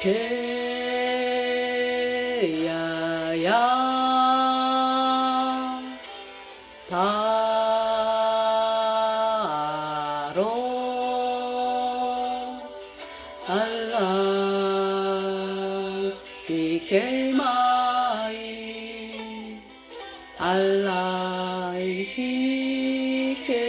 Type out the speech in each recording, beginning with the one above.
개야야 다로 알라 비케마이 알라 비케마이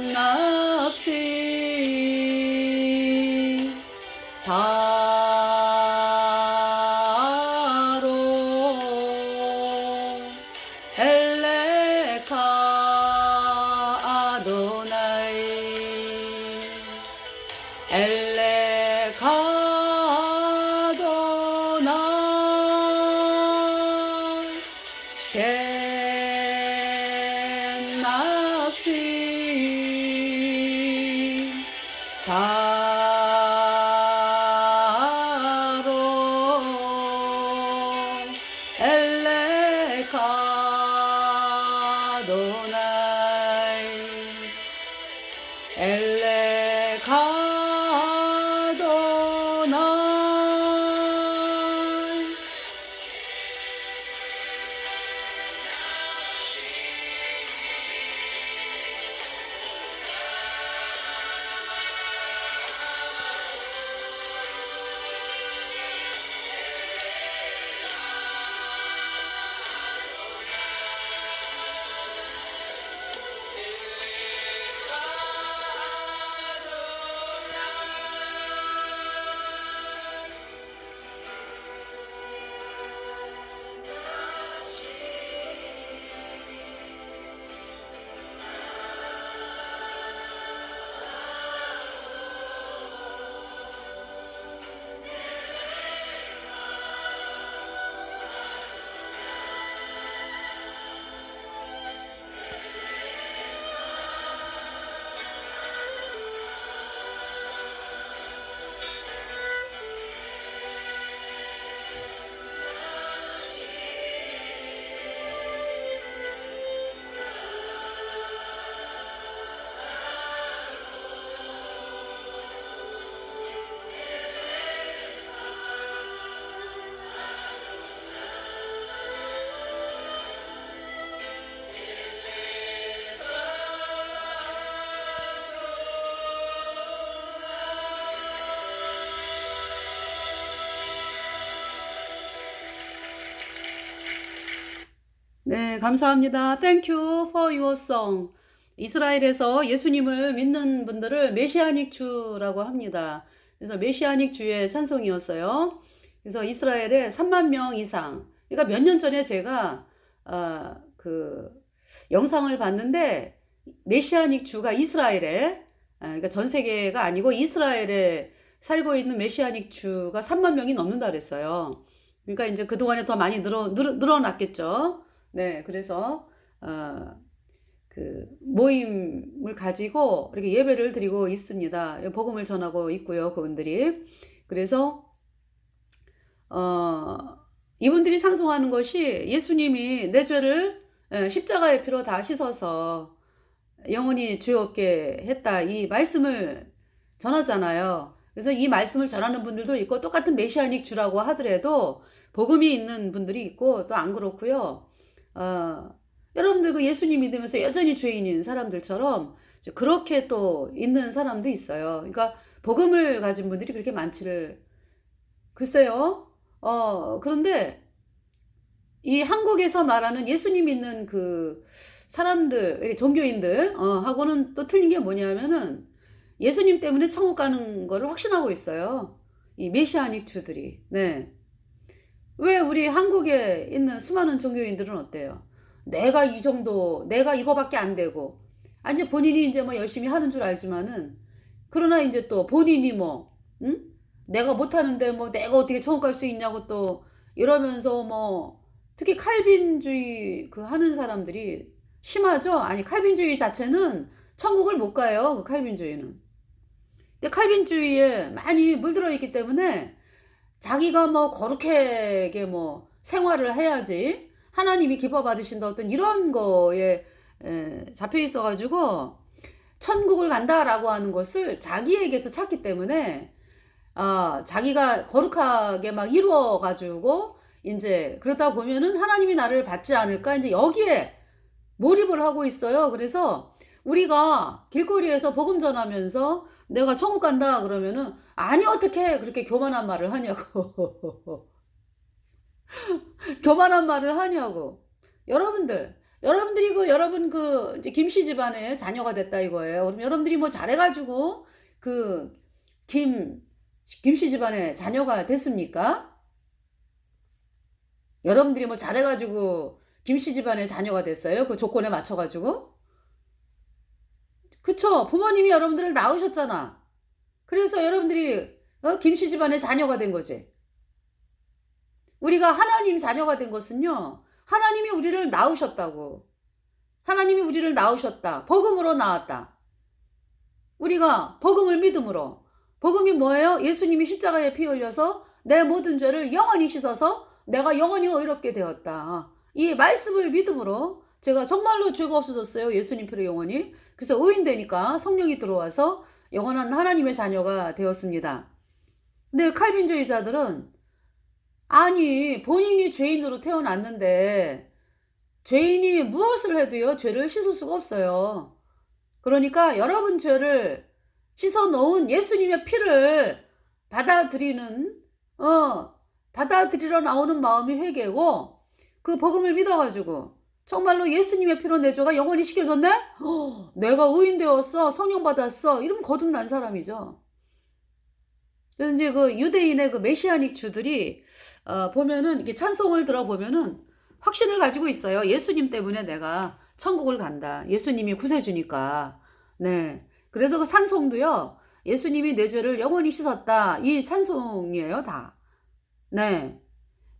캔납시 사로 엘레카 아도나이 엘레카 아도나이 캔납시 다로 엘레카 도나이 엘레카 도나이 네, 감사합니다. Thank you for your song. 이스라엘에서 예수님을 믿는 분들을 메시아닉 주라고 합니다. 그래서 메시아닉 주의 찬송이었어요. 그래서 이스라엘에 3만 명 이상. 그러니까 몇 년 전에 제가 그 영상을 봤는데 메시아닉 주가 이스라엘에 그러니까 전 세계가 아니고 이스라엘에 살고 있는 메시아닉 주가 3만 명이 넘는다 그랬어요. 그러니까 이제 그동안에 더 많이 늘어났겠죠. 네, 그래서 그 모임을 가지고 이렇게 예배를 드리고 있습니다. 복음을 전하고 있고요, 그분들이. 그래서 이분들이 찬송하는 것이 예수님이 내 죄를 십자가의 피로 다 씻어서 영원히 죄 없게 했다, 이 말씀을 전하잖아요. 그래서 이 말씀을 전하는 분들도 있고, 똑같은 메시아닉 주라고 하더라도 복음이 있는 분들이 있고 또 안 그렇고요. 여러분들 그 예수님 믿으면서 여전히 죄인인 사람들처럼 그렇게 또 있는 사람도 있어요. 그러니까 복음을 가진 분들이 그렇게 많지를 글쎄요. 그런데 이 한국에서 말하는 예수님 믿는 그 사람들, 종교인들 하고는 또 틀린 게 뭐냐면은 예수님 때문에 천국 가는 거를 확신하고 있어요. 이 메시아닉 주들이. 네. 왜 우리 한국에 있는 수많은 종교인들은 어때요? 내가 이 정도, 내가 이거밖에 안 되고, 아니 본인이 이제 뭐 열심히 하는 줄 알지만은 그러나 이제 또 본인이 뭐, 응? 내가 못하는데 뭐 내가 어떻게 천국 갈 수 있냐고 또 이러면서 뭐, 특히 칼빈주의 그 하는 사람들이 심하죠? 아니, 칼빈주의 자체는 천국을 못 가요, 그 칼빈주의는. 근데 칼빈주의에 많이 물들어 있기 때문에 자기가 뭐 거룩하게 뭐 생활을 해야지 하나님이 기뻐 받으신다 어떤 이런 거에 잡혀 있어가지고 천국을 간다라고 하는 것을 자기에게서 찾기 때문에 자기가 거룩하게 막 이루어가지고 이제 그러다 보면은 하나님이 나를 받지 않을까 이제 여기에 몰입을 하고 있어요. 그래서 우리가 길거리에서 복음 전하면서 내가 천국 간다 그러면은 아니 어떻게 그렇게 교만한 말을 하냐고. 교만한 말을 하냐고. 여러분들이 그 여러분 그 이제 김씨 집안의 자녀가 됐다 이거예요. 그럼 여러분들이 뭐 잘해가지고 그 김씨 집안의 자녀가 됐습니까? 여러분들이 뭐 잘해가지고 김씨 집안의 자녀가 됐어요? 그 조건에 맞춰가지고? 그쵸? 부모님이 여러분들을 낳으셨잖아. 그래서 여러분들이 김씨 집안의 자녀가 된 거지. 우리가 하나님 자녀가 된 것은요. 하나님이 우리를 낳으셨다고. 하나님이 우리를 낳으셨다. 복음으로 낳았다. 우리가 복음을 믿음으로. 복음이 뭐예요? 예수님이 십자가에 피 흘려서 내 모든 죄를 영원히 씻어서 내가 영원히 의롭게 되었다. 이 말씀을 믿음으로 제가 정말로 죄가 없어졌어요. 예수님 피로 영원히. 그래서 의인되니까 성령이 들어와서 영원한 하나님의 자녀가 되었습니다. 근데 칼빈주의자들은 아니 본인이 죄인으로 태어났는데 죄인이 무엇을 해도요 죄를 씻을 수가 없어요. 그러니까 여러분 죄를 씻어놓은 예수님의 피를 받아들이는 받아들이러 나오는 마음이 회개고 그 복음을 믿어가지고 정말로 예수님의 피로 내 죄가 영원히 씻겨졌네? 내가 의인 되었어, 성령 받았어, 이러면 거듭난 사람이죠. 그래서 이제 그 유대인의 그 메시아닉 주들이 보면은 이게 찬송을 들어보면은 확신을 가지고 있어요. 예수님 때문에 내가 천국을 간다. 예수님이 구세주니까. 네. 그래서 그 찬송도요. 예수님이 내 죄를 영원히 씻었다. 이 찬송이에요, 다. 네.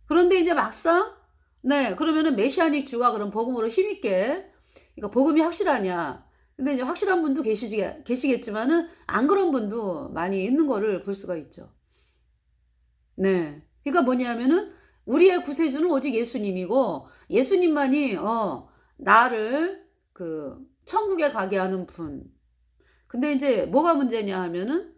그런데 이제 막상 네, 그러면은 메시아닉 주가 그럼 복음으로 힘있게 그러니까 복음이 확실하냐? 근데 이제 확실한 분도 계시겠지만은 안 그런 분도 많이 있는 거를 볼 수가 있죠. 네. 그러니까 뭐냐면은 우리의 구세주는 오직 예수님이고 예수님만이 나를 그 천국에 가게 하는 분. 근데 이제 뭐가 문제냐 하면은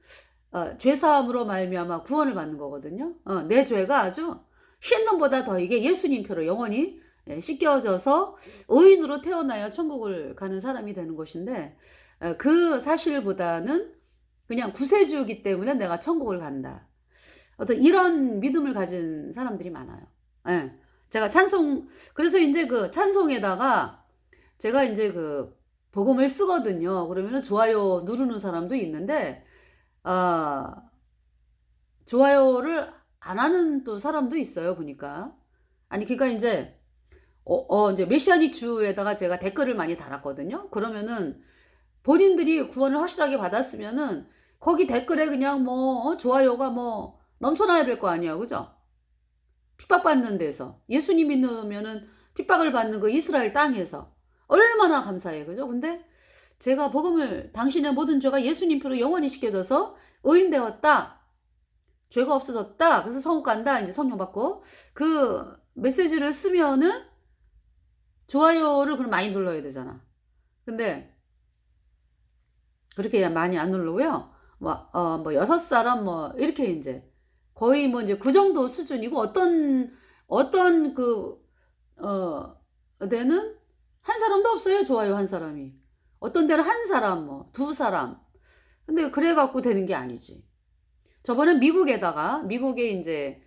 죄 사함으로 말미암아 구원을 받는 거거든요. 내 죄가 아주 흰 눈보다 더 이게 예수님 표로 영원히 씻겨져서 의인으로 태어나야 천국을 가는 사람이 되는 것인데 그 사실보다는 그냥 구세주이기 때문에 내가 천국을 간다. 어떤 이런 믿음을 가진 사람들이 많아요. 예. 제가 그래서 이제 그 찬송에다가 제가 이제 그 복음을 쓰거든요. 그러면은 좋아요 누르는 사람도 있는데, 좋아요를 안 하는 또 사람도 있어요, 보니까. 아니, 그러니까 이제 메시아닉 주에다가 제가 댓글을 많이 달았거든요. 그러면은 본인들이 구원을 확실하게 받았으면은 거기 댓글에 그냥 뭐 좋아요가 뭐 넘쳐나야 될 거 아니야, 그죠? 핍박받는 데서 예수님 믿으면은 핍박을 받는 그 이스라엘 땅에서 얼마나 감사해, 그죠? 근데 제가 복음을 당신의 모든 죄가 예수님 표로 영원히 씻겨져서 의인 되었다. 죄가 없어졌다. 그래서 천국 간다. 이제 성령 받고 그 메시지를 쓰면은 좋아요를 그럼 많이 눌러야 되잖아. 근데 그렇게 많이 안 누르고요. 뭐 6사람 뭐 이렇게 이제 거의 뭐 이제 그 정도 수준이고 어떤 데는 한 사람도 없어요. 좋아요 한 사람이. 어떤 데는 한 사람 뭐 두 사람. 근데 그래 갖고 되는 게 아니지. 저번에 미국에 이제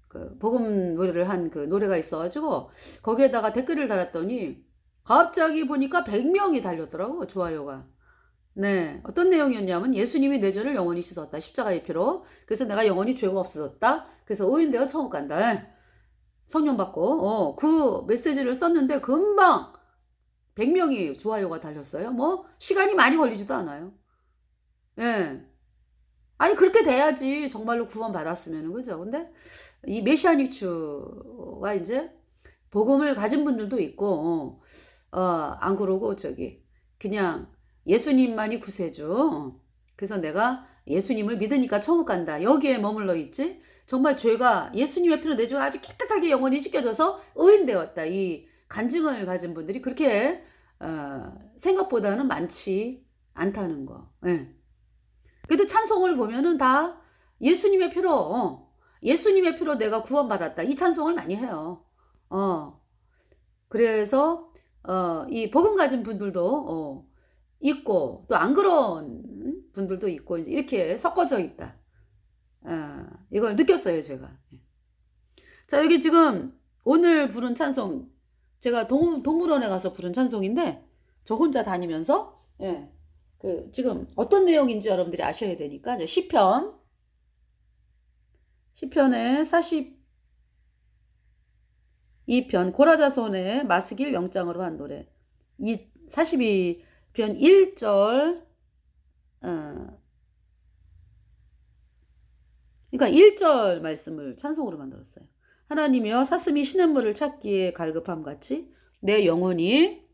그 복음 노래를 한 그 노래가 있어가지고 거기에다가 댓글을 달았더니 갑자기 보니까 100명이 달렸더라고 좋아요가. 네, 어떤 내용이었냐면 예수님이 내 죄를 영원히 씻었다. 십자가의 피로. 그래서 내가 영원히 죄가 없어졌다. 그래서 의인되어 천국 간다. 성령 받고 그 메시지를 썼는데 금방 100명이 좋아요가 달렸어요. 뭐 시간이 많이 걸리지도 않아요. 예. 아니 그렇게 돼야지 정말로 구원받았으면은 그죠? 근데 이 메시아닉 주가 인제 복음을 가진 분들도 있고 안 그러고 저기 그냥 예수님만이 구세주. 그래서 내가 예수님을 믿으니까 천국 간다. 여기에 머물러 있지. 정말 죄가 예수님의 피로 내 죄가 아주 깨끗하게 영원히 씻겨져서 의인 되었다. 이 간증을 가진 분들이 그렇게 생각보다는 많지 않다는 거. 예. 그래도 찬송을 보면은 다 예수님의 피로 예수님의 피로 내가 구원받았다. 이 찬송을 많이 해요. 그래서 이 복음 가진 분들도 있고 또 안 그런 분들도 있고 이제 이렇게 섞어져 있다. 이걸 느꼈어요, 제가. 자, 여기 지금 오늘 부른 찬송 제가 동물원에 가서 부른 찬송인데 저 혼자 다니면서 그 지금 어떤 내용인지 여러분들이 아셔야 되니까 시편의 42편 고라자손의 마스길 영장으로 한 노래. 이 42편 1절 그러니까 1절 말씀을 찬송으로 만들었어요. 하나님이여 사슴이 시냇물을 찾기에 갈급함 같이 내 영혼이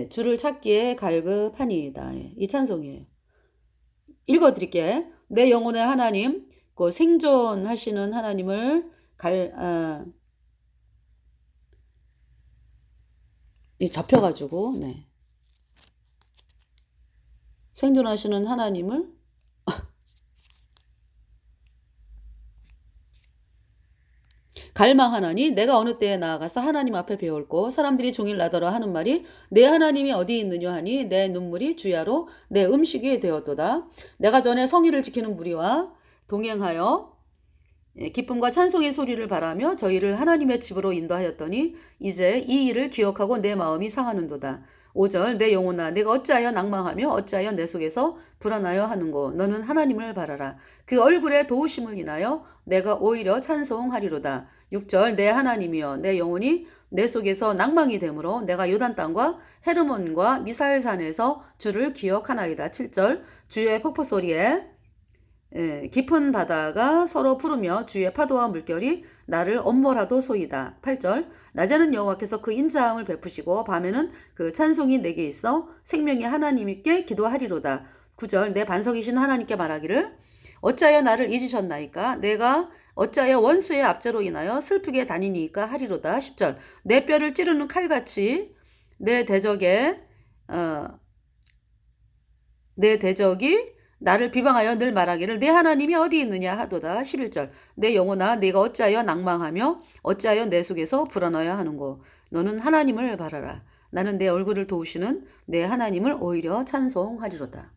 주를 찾기에 갈급하니이다. 이 찬송이에요. 읽어드릴게. 내 영혼의 하나님, 그 생존하시는 하나님을 잡혀가지고 생존하시는 하나님을 갈망하나니 내가 어느 때에 나아가서 하나님 앞에 배울고 사람들이 종일 나더러 하는 말이 내 하나님이 어디 있느냐 하니 내 눈물이 주야로 내 음식이 되었도다. 내가 전에 성의를 지키는 무리와 동행하여 기쁨과 찬송의 소리를 바라며 저희를 하나님의 집으로 인도하였더니 이제 이 일을 기억하고 내 마음이 상하는도다. 5절 내 영혼아 내가 어찌하여 낭망하며 어찌하여 내 속에서 불안하여 하는고 너는 하나님을 바라라. 그 얼굴의 도우심을 인하여 내가 오히려 찬송하리로다. 6절 내 하나님이여 내 영혼이 내 속에서 낭망이 되므로 내가 요단 땅과 헤르몬과 미살산에서 주를 기억하나이다. 7절 주의 폭포 소리에 깊은 바다가 서로 부르며 주의 파도와 물결이 나를 엄몰하도 소이다. 8절 낮에는 여호와께서 그 인자함을 베푸시고 밤에는 그 찬송이 내게 있어 생명의 하나님께 기도하리로다. 9절 내 반석이신 하나님께 말하기를 어찌하여 나를 잊으셨나이까 내가 어찌하여 원수의 압제로 인하여 슬프게 다니니까 하리로다. 10절 내 뼈를 찌르는 칼같이 내 대적이 나를 비방하여 늘 말하기를 내 하나님이 어디 있느냐 하도다. 11절 내 영혼아 내가 어찌하여 낭망하며 어찌하여 내 속에서 불안하여 하는고 너는 하나님을 바라라. 나는 내 얼굴을 도우시는 내 하나님을 오히려 찬송하리로다.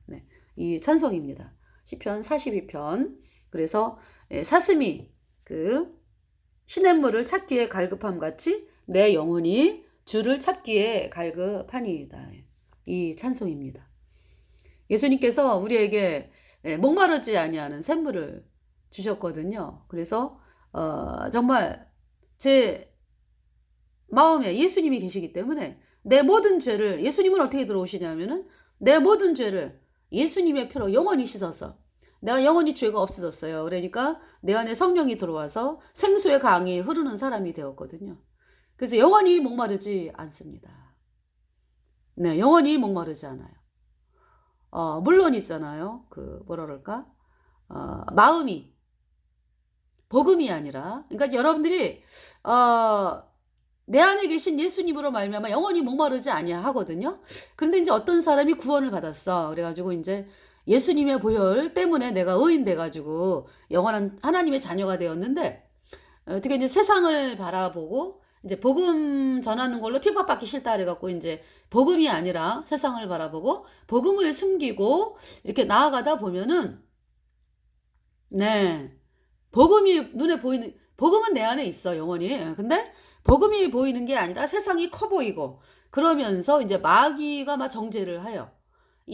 이 찬송입니다. 시편 42편. 그래서 사슴이 그 시냇물을 찾기에 갈급함 같이 내 영혼이 주를 찾기에 갈급하니이다. 이 찬송입니다. 예수님께서 우리에게 목마르지 아니하는 샘물을 주셨거든요. 그래서 정말 제 마음에 예수님이 계시기 때문에 내 모든 죄를 예수님은 어떻게 들어오시냐면은 내 모든 죄를 예수님의 피로 영원히 씻어서 내가 영원히 죄가 없어졌어요. 그러니까 내 안에 성령이 들어와서 생수의 강이 흐르는 사람이 되었거든요. 그래서 영원히 목마르지 않습니다. 영원히 목마르지 않아요. 물론 있잖아요. 뭐라 그럴까? 마음이 복음이 아니라 그러니까 여러분들이 내 안에 계신 예수님으로 말미암아 영원히 목마르지 아니하거든요. 그런데 이제 어떤 사람이 구원을 받았어. 그래가지고 이제 예수님의 보혈 때문에 내가 의인 돼가지고 영원한 하나님의 자녀가 되었는데 어떻게 이제 세상을 바라보고 이제 복음 전하는 걸로 핍박받기 싫다 그래갖고 이제 복음이 아니라 세상을 바라보고 복음을 숨기고 이렇게 나아가다 보면은 복음이 눈에 보이는 복음은 내 안에 있어 영원히. 근데 복음이 보이는 게 아니라 세상이 커 보이고 그러면서 이제 마귀가 막 정죄를 해요.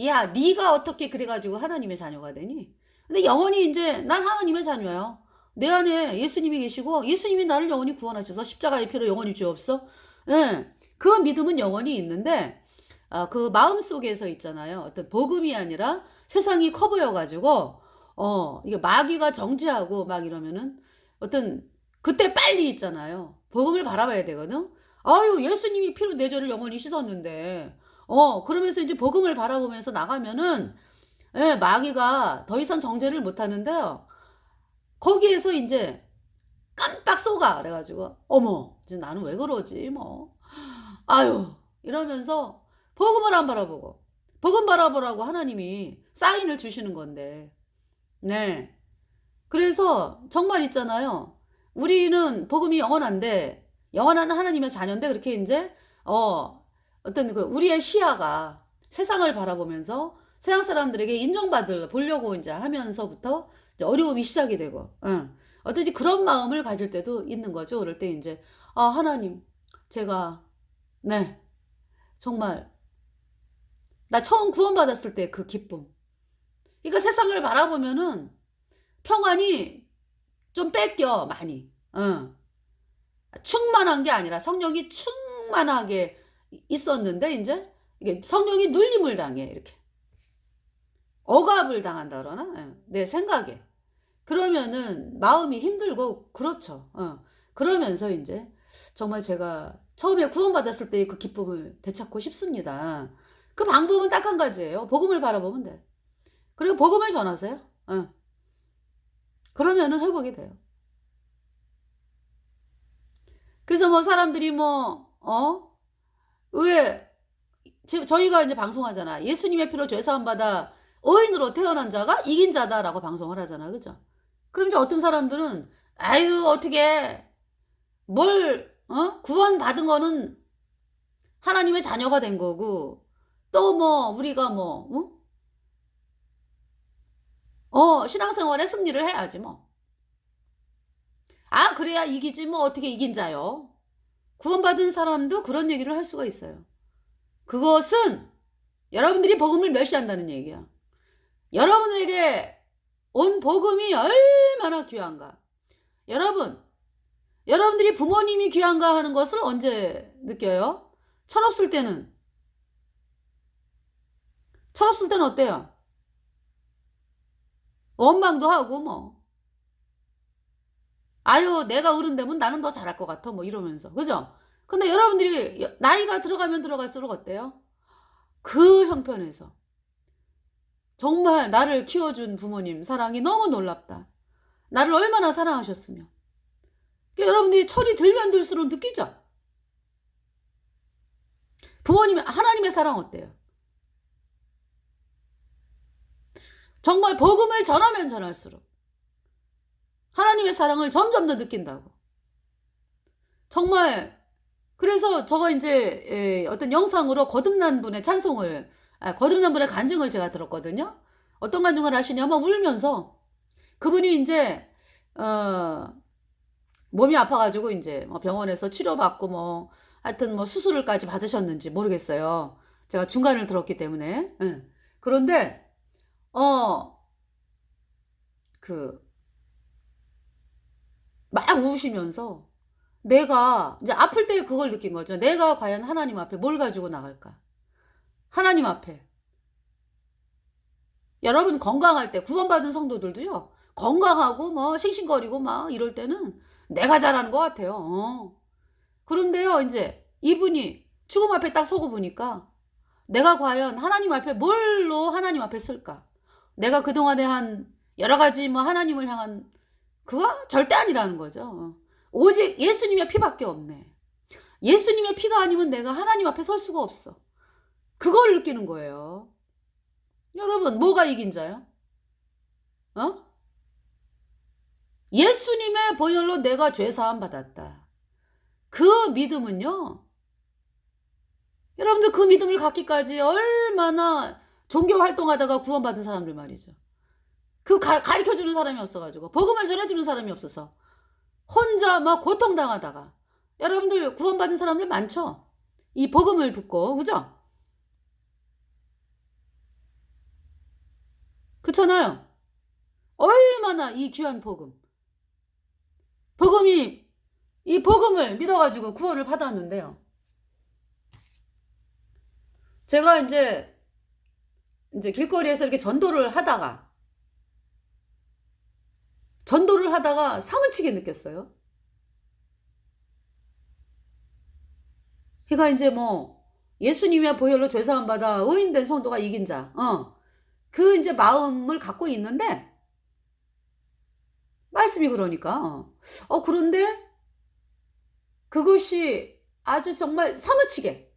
야, 네가 어떻게 그래가지고 하나님의 자녀가 되니? 근데 영원히 이제 난 하나님의 자녀야. 내 안에 예수님이 계시고 예수님이 나를 영원히 구원하셔서 십자가의 피로 영원히 주옵소. 그 믿음은 영원히 있는데 그 마음 속에서 있잖아요. 어떤 복음이 아니라 세상이 커 보여가지고 이게 마귀가 정죄하고 막 이러면은 어떤 그때 빨리 있잖아요. 복음을 바라봐야 되거든. 아유, 예수님이 피로 내 죄를 영원히 씻었는데 그러면서 이제 복음을 바라보면서 나가면은 예, 마귀가 더 이상 정죄를 못 하는데요. 거기에서 이제 깜빡 속아. 그래가지고 어머, 이제 나는 왜 그러지 뭐. 아유, 이러면서 복음을 안 바라보고 복음 바라보라고 하나님이 사인을 주시는 건데. 네. 그래서 정말 있잖아요. 우리는 복음이 영원한데 영원한 하나님의 자녀인데 그렇게 이제 어떤 그 우리의 시야가 세상을 바라보면서 세상 사람들에게 인정받을 보려고 이제 하면서부터 이제 어려움이 시작이 되고, 어떤지 그런 마음을 가질 때도 있는 거죠. 그럴 때 이제 하나님, 제가 네 정말 나 처음 구원받았을 때 그 기쁨. 그러니까 세상을 바라보면은 평안이 좀 뺏겨 많이. 충만한 게 아니라 성령이 충만하게 있었는데 이제 이게 성령이 눌림을 당해 이렇게 억압을 당한다 그러나 내 생각에 그러면은 마음이 힘들고 그렇죠. 그러면서 이제 정말 제가 처음에 구원받았을 때의 그 기쁨을 되찾고 싶습니다. 그 방법은 딱 한 가지예요. 복음을 바라보면 돼. 그리고 복음을 전하세요. 그러면은 회복이 돼요. 그래서 뭐 사람들이 왜 저희가 이제 방송하잖아. 예수님의 피로 죄 사함 받아 의인으로 태어난 자가 이긴 자다라고 방송을 하잖아. 그죠? 그럼 이제 어떤 사람들은 아유, 어떻게 뭘 구원 받은 거는 하나님의 자녀가 된 거고 또 뭐 우리가 신앙생활에 승리를 해야지 뭐. 그래야 이기지 뭐 어떻게 이긴 자요. 구원받은 사람도 그런 얘기를 할 수가 있어요. 그것은 여러분들이 복음을 멸시한다는 얘기야. 여러분에게 온 복음이 얼마나 귀한가. 여러분들이 부모님이 귀한가 하는 것을 언제 느껴요? 철없을 때는 어때요? 원망도 하고 뭐. 아유, 내가 어른 되면 나는 더 잘할 것 같아 뭐 이러면서. 그죠? 근데 여러분들이 나이가 들어가면 들어갈수록 어때요? 그 형편에서 정말 나를 키워준 부모님 사랑이 너무 놀랍다. 나를 얼마나 사랑하셨으며. 여러분들이 철이 들면 들수록 느끼죠? 부모님, 하나님의 사랑 어때요? 정말 복음을 전하면 전할수록 하나님의 사랑을 점점 더 느낀다고. 정말 그래서 저가 이제 어떤 영상으로 거듭난 분의 찬송을 거듭난 분의 간증을 제가 들었거든요. 어떤 간증을 하시냐면 울면서 그분이 이제 몸이 아파가지고 이제 병원에서 치료받고 하여튼 수술을까지 받으셨는지 모르겠어요. 제가 중간을 들었기 때문에. 그런데 막 우시면서 내가 이제 아플 때 그걸 느낀 거죠. 내가 과연 하나님 앞에 뭘 가지고 나갈까? 하나님 앞에. 여러분 건강할 때 구원받은 성도들도요. 건강하고 싱싱거리고 막 이럴 때는 내가 잘하는 것 같아요. 그런데요. 이제 이분이 죽음 앞에 딱 서고 보니까 내가 과연 하나님 앞에 뭘로 하나님 앞에 쓸까? 내가 그동안에 한 여러 가지 하나님을 향한 그거 절대 아니라는 거죠. 오직 예수님의 피밖에 없네. 예수님의 피가 아니면 내가 하나님 앞에 설 수가 없어. 그걸 느끼는 거예요. 여러분, 뭐가 이긴 자요? 예수님의 보혈로 내가 죄사함 받았다. 그 믿음은요. 여러분들 그 믿음을 갖기까지 얼마나 종교 활동하다가 구원받은 사람들 말이죠. 그 가르쳐주는 사람이 없어가지고 복음을 전해주는 사람이 없어서 혼자 고통당하다가 여러분들 구원받은 사람들 많죠? 이 복음을 듣고 그죠? 그렇잖아요. 얼마나 이 귀한 이 복음을 믿어가지고 구원을 받았는데요. 제가 이제 이제 길거리에서 이렇게 전도를 하다가 사무치게 느꼈어요. 그러니까 이제 뭐 예수님의 보혈로 죄사함 받아 의인된 성도가 이긴 자, 그 이제 마음을 갖고 있는데 말씀이 그러니까 그런데 그것이 아주 정말 사무치게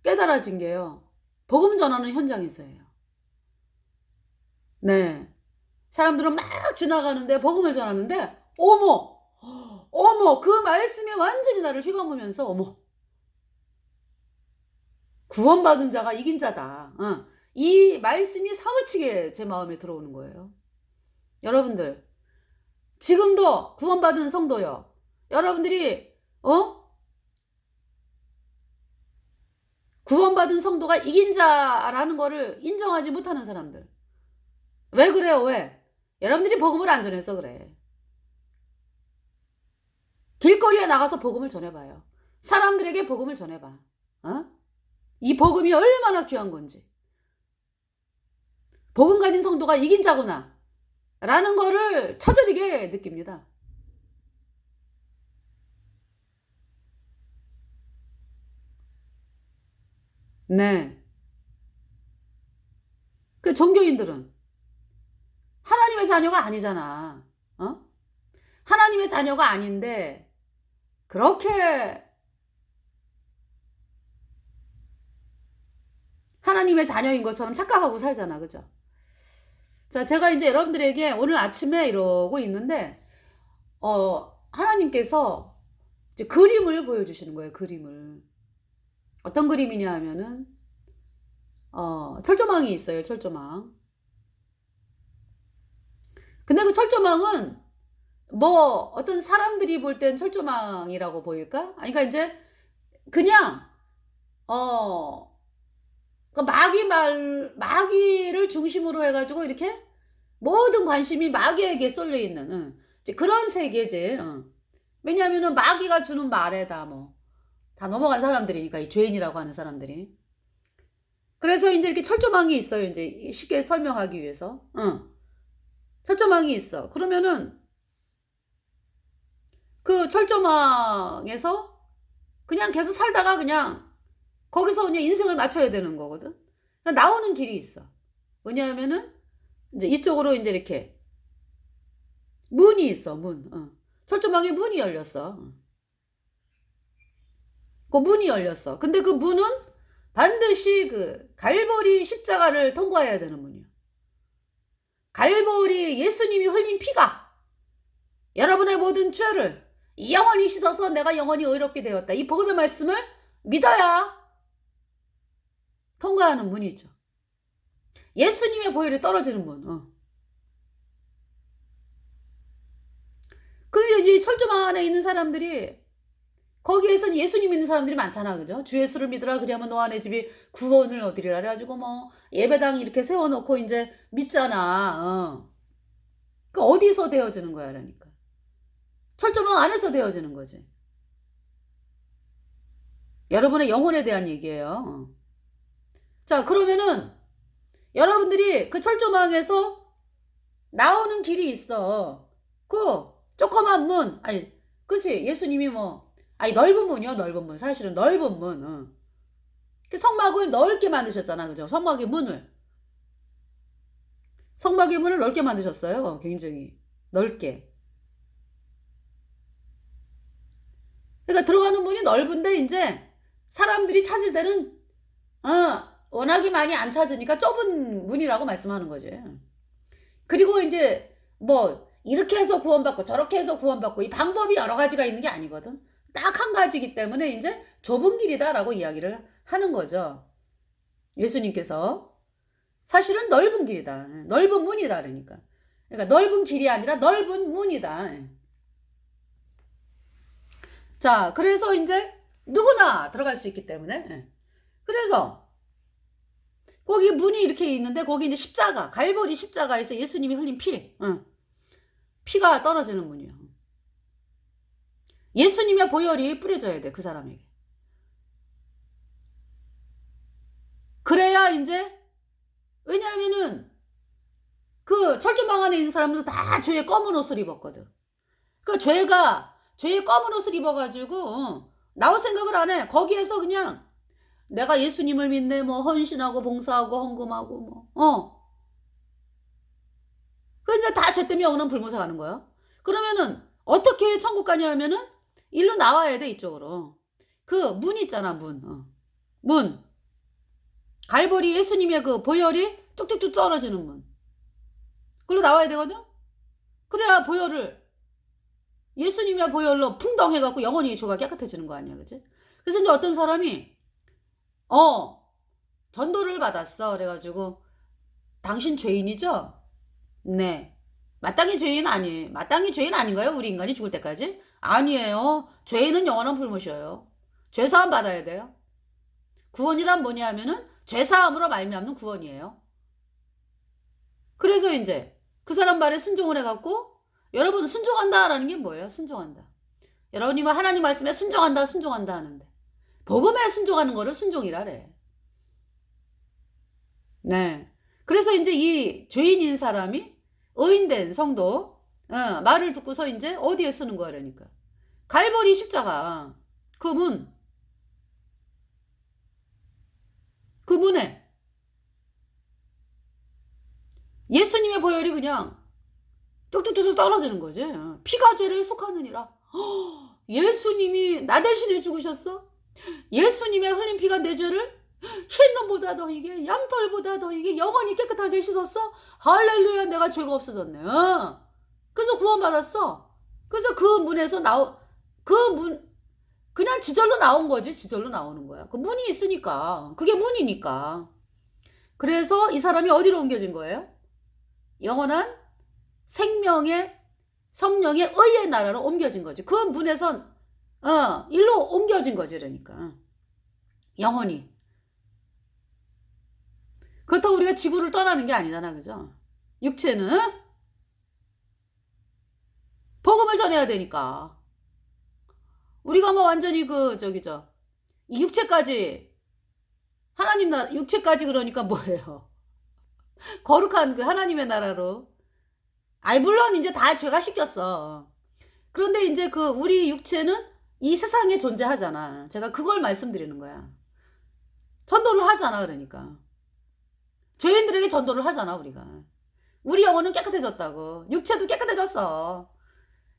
깨달아진 게요. 복음 전하는 현장에서예요. 네. 사람들은 막 지나가는데 복음을 전하는데 어머 그 말씀이 완전히 나를 휘감으면서 어머 구원받은 자가 이긴 자다. 이 말씀이 사무치게 제 마음에 들어오는 거예요. 여러분들 지금도 구원받은 성도요. 여러분들이 구원받은 성도가 이긴 자라는 거를 인정하지 못하는 사람들. 왜 그래요? 왜? 여러분들이 복음을 안 전해서 그래. 길거리에 나가서 복음을 전해봐요. 사람들에게 복음을 전해봐. 이 복음이 얼마나 귀한 건지. 복음 가진 성도가 이긴 자구나 라는 거를 처절하게 느낍니다. 네. 그 종교인들은 하나님의 자녀가 아니잖아. 하나님의 자녀가 아닌데 그렇게 하나님의 자녀인 것처럼 착각하고 살잖아. 그죠? 자, 제가 이제 여러분들에게 오늘 아침에 이러고 있는데 하나님께서 이제 그림을 보여주시는 거예요. 그림을. 어떤 그림이냐 하면은 철조망이 있어요. 철조망. 근데 그 철조망은 뭐 어떤 사람들이 볼 땐 철조망이라고 보일까? 그러니까 이제 그냥 그 마귀를 중심으로 해가지고 이렇게 모든 관심이 마귀에게 쏠려 있는 이제 그런 세계지. 왜냐하면은 마귀가 주는 말에다 다 넘어간 사람들이니까 이 죄인이라고 하는 사람들이. 그래서 이제 이렇게 철조망이 있어요. 이제 쉽게 설명하기 위해서. 철조망이 있어. 그러면은 그 철조망에서 그냥 계속 살다가 그냥 거기서 그냥 인생을 맞춰야 되는 거거든. 그러니까 나오는 길이 있어. 뭐냐면은 이제 이쪽으로 이제 이렇게 문이 있어. 철조망에 문이 열렸어. 그 문이 열렸어. 근데 그 문은 반드시 그 갈보리 십자가를 통과해야 되는 문이야. 갈보리 예수님이 흘린 피가 여러분의 모든 죄를 영원히 씻어서 내가 영원히 의롭게 되었다. 이 복음의 말씀을 믿어야 통과하는 문이죠. 예수님의 보혈이 떨어지는 문. 그리고 이 철조망 안에 있는 사람들이 거기에선 예수님 믿는 사람들이 많잖아. 그죠? 주 예수를 믿으라 그리하면 너 안에 집이 구원을 얻으리라 그래가지고 예배당 이렇게 세워놓고 이제 믿잖아. 그 어디서 되어지는 거야 그러니까. 철조망 안에서 되어지는 거지. 여러분의 영혼에 대한 얘기예요. 자, 그러면은 여러분들이 그 철조망에서 나오는 길이 있어. 그 조그만 문, 그치? 예수님이 넓은 문이요, 넓은 문. 사실은 넓은 문. 그 성막을 넓게 만드셨잖아, 그죠? 성막의 문을 넓게 만드셨어요. 굉장히 넓게. 그러니까 들어가는 문이 넓은데 이제 사람들이 찾을 때는 워낙에 많이 안 찾으니까 좁은 문이라고 말씀하는 거지. 그리고 이제 이렇게 해서 구원받고 저렇게 해서 구원받고 이 방법이 여러 가지가 있는 게 아니거든. 딱 한 가지이기 때문에 이제 좁은 길이다라고 이야기를 하는 거죠. 예수님께서 사실은 넓은 길이다. 넓은 문이다 그러니까. 그러니까 넓은 길이 아니라 넓은 문이다. 자, 그래서 이제 누구나 들어갈 수 있기 때문에. 그래서 거기 문이 이렇게 있는데 거기 이제 십자가, 갈보리 십자가에서 예수님이 흘린 피가 떨어지는 문이에요. 예수님의 보혈이 뿌려져야 돼, 그 사람에게. 그래야 이제, 왜냐하면은 그 철조망 안에 있는 사람들은 다 죄의 검은 옷을 입었거든. 그 죄의 검은 옷을 입어가지고 나올 생각을 안 해. 거기에서 그냥 내가 예수님을 믿네, 뭐 헌신하고 봉사하고 헌금하고 그 이제 다 죄 때문에 영원한 불모사 가는 거야. 그러면은 어떻게 천국 가냐 하면은 일로 나와야 돼, 이쪽으로. 그 문 있잖아, 문. 문. 갈보리 예수님의 그 보혈이 뚝뚝뚝 떨어지는 문. 그걸로 나와야 되거든. 그래야 보혈을, 예수님의 보혈로 풍덩 해갖고 영원히 죄가 깨끗해지는 거 아니야, 그치? 그래서 이제 어떤 사람이 전도를 받았어. 그래가지고 당신 죄인이죠? 네. 마땅히 죄인 아니에요. 마땅히 죄인 아닌가요? 우리 인간이 죽을 때까지? 아니에요. 죄인은 영원한 불못이에요. 죄사함 받아야 돼요. 구원이란 뭐냐 하면은 죄사함으로 말미암는 구원이에요. 그래서 이제 그 사람 말에 순종을 해갖고, 여러분 순종한다라는 게 뭐예요? 순종한다. 여러분이 하나님 말씀에 순종한다 하는데 복음에 순종하는 거를 순종이라래. 네. 그래서 이제 이 죄인인 사람이 의인된 성도 말을 듣고서 이제 어디에 쓰는 거야, 그러니까 갈보리 십자가 그 문에 예수님의 보혈이 그냥 뚝뚝뚝 떨어지는 거지. 피가 죄를 속하느니라. 예수님이 나 대신에 죽으셨어? 예수님의 흘린 피가 내 죄를 흰눈보다 더 이게 양털보다 더 이게 영원히 깨끗하게 씻었어? 할렐루야, 내가 죄가 없어졌네. 그래서 구원받았어. 그래서 그 문에서 그냥 지절로 나온 거지. 지절로 나오는 거야. 그 문이 있으니까. 그게 문이니까. 그래서 이 사람이 어디로 옮겨진 거예요? 영원한 생명의 성령의 의의 나라로 옮겨진 거지. 그 문에서 일로 옮겨진 거지. 그러니까 영원히. 그렇다고 우리가 지구를 떠나는 게 아니잖아, 그죠? 육체는 복음을 전해야 되니까. 우리가 뭐 완전히 이 육체까지 하나님 나라, 육체까지 그러니까 뭐예요? 거룩한 그 하나님의 나라로. 물론 이제 다 죄가 씻겼어. 그런데 이제 우리 육체는 이 세상에 존재하잖아. 제가 그걸 말씀드리는 거야. 전도를 하잖아, 그러니까. 죄인들에게 전도를 하잖아, 우리가. 우리 영혼은 깨끗해졌다고. 육체도 깨끗해졌어.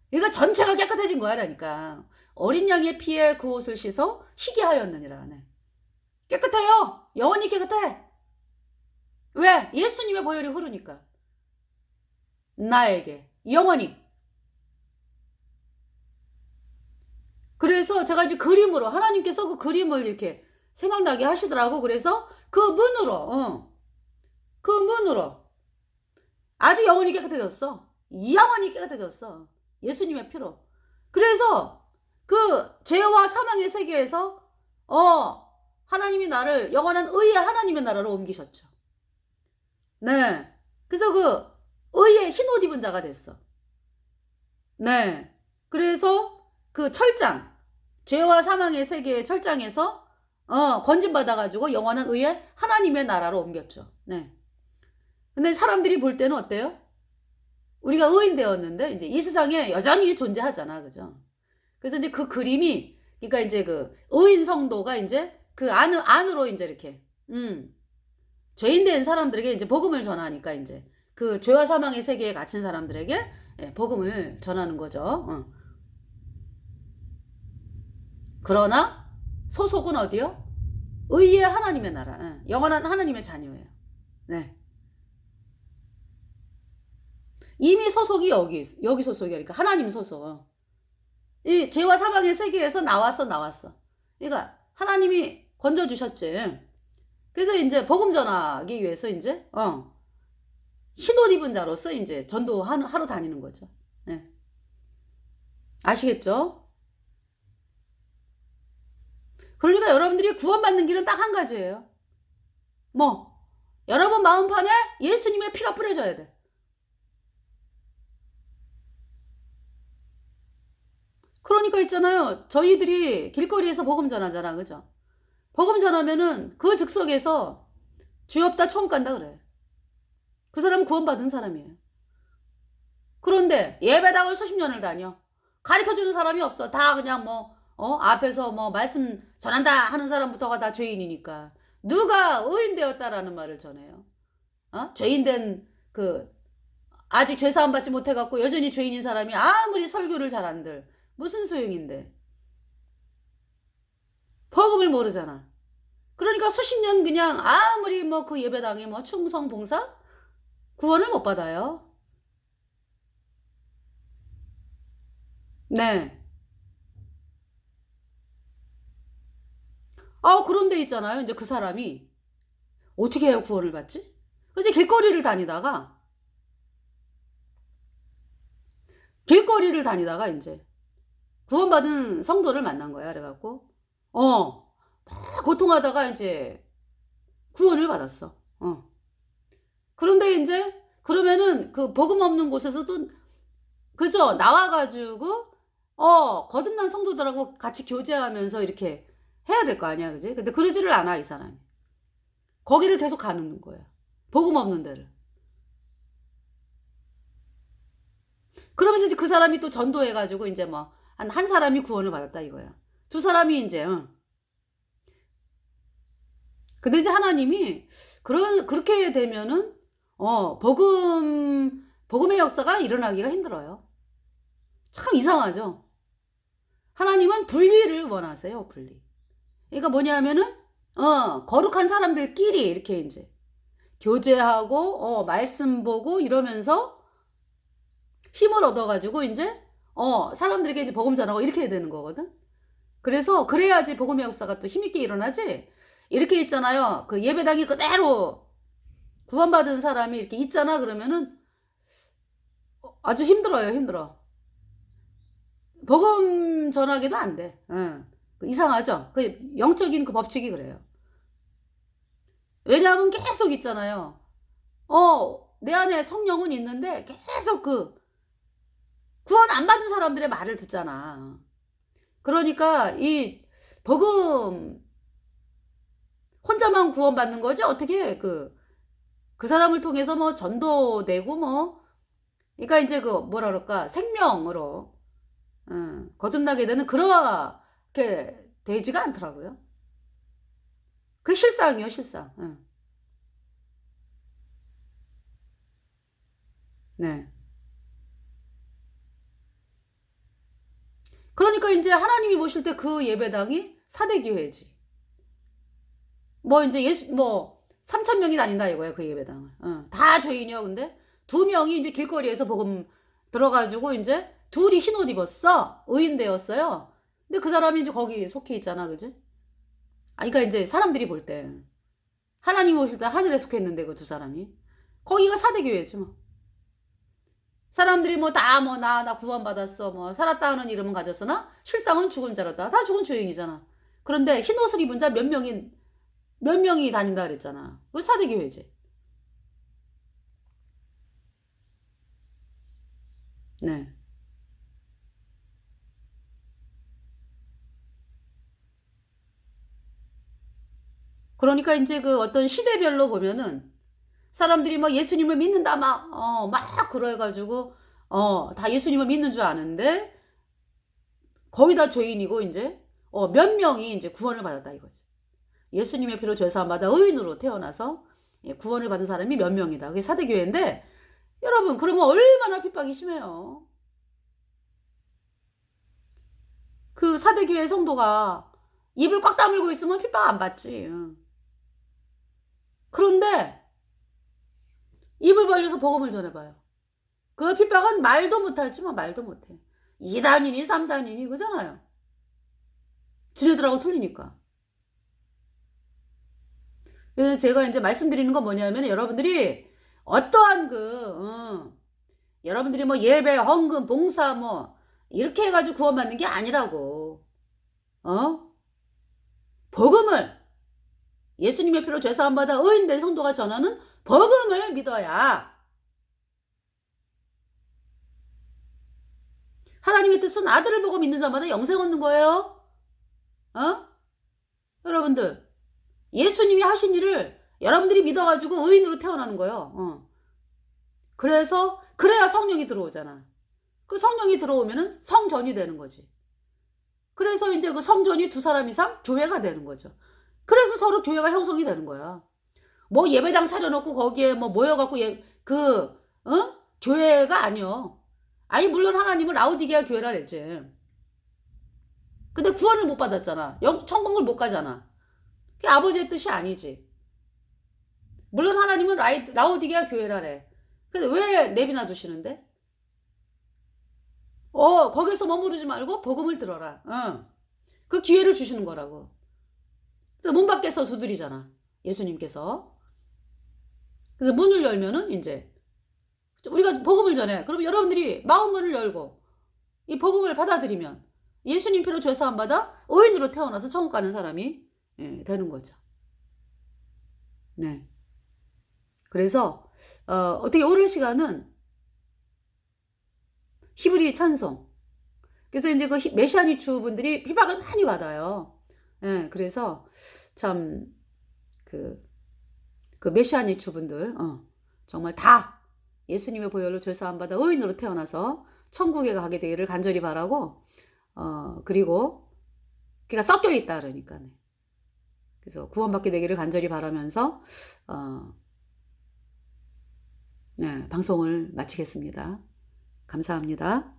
그러니까 전체가 깨끗해진 거야, 그러니까. 어린 양의 피에 그 옷을 씻어 희게 하였느니라. 네. 깨끗해요. 영원히 깨끗해. 왜? 예수님의 보혈이 흐르니까. 나에게 영원히. 그래서 제가 이제 그림으로, 하나님께서 그 그림을 이렇게 생각나게 하시더라고. 그래서 그 문으로 아주 영원히 깨끗해졌어. 영원히 깨끗해졌어. 예수님의 피로. 그래서 그 죄와 사망의 세계에서 하나님이 나를 영원한 의의 하나님의 나라로 옮기셨죠. 네. 그래서 그 의의 흰옷 입은 자가 됐어. 네. 그래서 그 철장, 죄와 사망의 세계의 철장에서 건진받아가지고 영원한 의의 하나님의 나라로 옮겼죠. 네. 근데 사람들이 볼 때는 어때요? 우리가 의인 되었는데 이제 이 세상에 여전히 존재하잖아, 그죠? 그래서 이제 그 그림이, 그러니까 이제 그 의인 성도가 이제 그 안으로 이제 이렇게 죄인 된 사람들에게 이제 복음을 전하니까 이제 그 죄와 사망의 세계에 갇힌 사람들에게 복음을 전하는 거죠. 그러나 소속은 어디요? 의의 하나님의 나라, 영원한 하나님의 자녀예요. 네. 이미 소속이 여기 소속이야. 그러니까 하나님 소속. 이 죄와 사망의 세계에서 나왔어. 그러니까 하나님이 건져주셨지. 그래서 이제 복음 전하기 위해서 이제 흰옷 입은 자로서 이제 전도하러 다니는 거죠. 네. 아시겠죠? 그러니까 여러분들이 구원받는 길은 딱 한 가지예요. 여러분 마음판에 예수님의 피가 뿌려져야 돼. 그러니까 있잖아요. 저희들이 길거리에서 복음 전하잖아, 그죠? 복음 전하면은 그 즉석에서 죄 없다 천국 간다 그래. 그 사람은 구원받은 사람이에요. 그런데 예배당을 수십 년을 다녀. 가르쳐주는 사람이 없어. 다 그냥 앞에서 말씀 전한다 하는 사람부터가 다 죄인이니까. 누가 의인 되었다라는 말을 전해요. 죄인된 아직 죄사함 받지 못해갖고 여전히 죄인인 사람이 아무리 설교를 잘한들 무슨 소용인데. 복음을 모르잖아. 그러니까 수십 년 그냥 아무리 그 예배당에 충성 봉사 구원을 못 받아요. 네. 그런데 있잖아요. 이제 그 사람이 어떻게 해요 구원을 받지? 이제 길거리를 다니다가 이제 구원받은 성도를 만난 거야. 그래갖고 막 고통하다가 이제 구원을 받았어. 그런데 이제 그러면은 그 복음 없는 곳에서도 그죠? 나와가지고 거듭난 성도들하고 같이 교제하면서 이렇게 해야 될 거 아니야, 그지? 근데 그러지를 않아 이 사람이. 거기를 계속 가는 거야. 복음 없는 데를. 그러면서 이제 그 사람이 또 전도해가지고 이제 한 사람이 구원을 받았다 이거야. 두 사람이 이제 근데 이제 하나님이 그렇게 되면은 복음의 역사가 일어나기가 힘들어요. 참 이상하죠. 하나님은 분리를 원하세요. 분리. 그러니까 뭐냐면은 거룩한 사람들끼리 이렇게 이제 교제하고 말씀 보고 이러면서 힘을 얻어가지고 이제 사람들에게 이제 복음 전하고 이렇게 해야 되는 거거든. 그래서 그래야지 복음의 역사가 또 힘있게 일어나지. 이렇게 있잖아요. 그 예배당이 그대로 구원받은 사람이 이렇게 있잖아. 그러면은 아주 힘들어요. 힘들어. 복음 전하기도 안 돼. 이상하죠? 그 영적인 그 법칙이 그래요. 왜냐하면 계속 있잖아요. 내 안에 성령은 있는데 계속 구원 안 받은 사람들의 말을 듣잖아. 그러니까 이 복음 혼자만 구원받는 거지 어떻게 그 사람을 통해서 전도되고 그러니까 이제 뭐라 그럴까 생명으로 거듭나게 되는 그렇게 되지가 않더라고요. 그 실상이요, 실상. 네. 그러니까 이제 하나님이 보실 때 그 예배당이 사대교회지. 이제 3,000명이 다닌다 이거야, 그 예배당을. 다 죄인이요, 근데 2명이 이제 길거리에서 복음 들어가지고 이제 둘이 흰옷 입었어. 의인 되었어요. 근데 그 사람이 이제 거기 속해 있잖아, 그지? 그러니까 이제 사람들이 볼 때. 하나님 오실 때 하늘에 속해 있는데 그 두 사람이. 거기가 사대교회지 뭐. 사람들이 나 구원받았어. 살았다 하는 이름은 가졌으나 실상은 죽은 자로다. 다 죽은 죄인이잖아. 그런데 흰옷을 입은 자 몇 명이 다닌다 그랬잖아. 그 사대교회지. 네. 그러니까 이제 그 어떤 시대별로 보면은 사람들이 예수님을 믿는다 막 그래가지고 다 예수님을 믿는 줄 아는데 거의 다 죄인이고 이제 몇 명이 이제 구원을 받았다 이거지. 예수님의 피로 죄사함 받아 의인으로 태어나서 구원을 받은 사람이 몇 명이다. 그게 사대교회인데 여러분 그러면 얼마나 핍박이 심해요. 그 사대교회 성도가 입을 꽉 다물고 있으면 핍박 안 받지. 그런데 입을 벌려서 복음을 전해봐요. 그 핍박은 말도 못하지 말도 못해. 2단이니 3단이니 그잖아요. 지네들하고 틀리니까. 그래서 제가 이제 말씀드리는 건 뭐냐면 여러분들이 어떠한 여러분들이 예배, 헌금, 봉사 이렇게 해가지고 구원받는 게 아니라고. 복음을 예수님의 피로 죄사함 받아 의인된 성도가 전하는 복음을 믿어야 하나님의 뜻은 아들을 보고 믿는 자마다 영생 얻는 거예요. 여러분들 예수님이 하신 일을 여러분들이 믿어가지고 의인으로 태어나는 거예요. 그래야 성령이 들어오잖아. 그 성령이 들어오면은 성전이 되는 거지. 그래서 이제 그 성전이 2사람 이상 교회가 되는 거죠. 그래서 서로 교회가 형성이 되는 거야. 뭐 예배당 차려놓고 거기에 뭐 모여갖고 교회가 아니요. 아니 물론 하나님은 라오디게아 교회라 그랬지. 근데 구원을 못 받았잖아. 천국을 못 가잖아. 그게 아버지의 뜻이 아니지. 물론 하나님은 라오디게아 교회라래. 근데 왜 내비놔 두시는데? 거기서 머무르지 말고 복음을 들어라. 그 기회를 주시는 거라고. 그래서 문 밖에서 두드리잖아. 예수님께서. 그래서 문을 열면은 이제 우리가 복음을 전해. 그럼 여러분들이 마음문을 열고 이 복음을 받아들이면 예수님 피로 죄사함 받아 의인으로 태어나서 천국 가는 사람이 되는 거죠. 네. 그래서 어떻게 오늘 시간은 히브리 찬송. 그래서 이제 그 메시아니추 분들이 비박을 많이 받아요. 예, 그래서 참 그 메시아니추 분들 정말 다 예수님의 보혈로 죄사함 받아 의인으로 태어나서 천국에 가게 되기를 간절히 바라고 그리고 걔가 섞여 있다 그러니까. 그래서 구원받게 되기를 간절히 바라면서 네, 방송을 마치겠습니다. 감사합니다.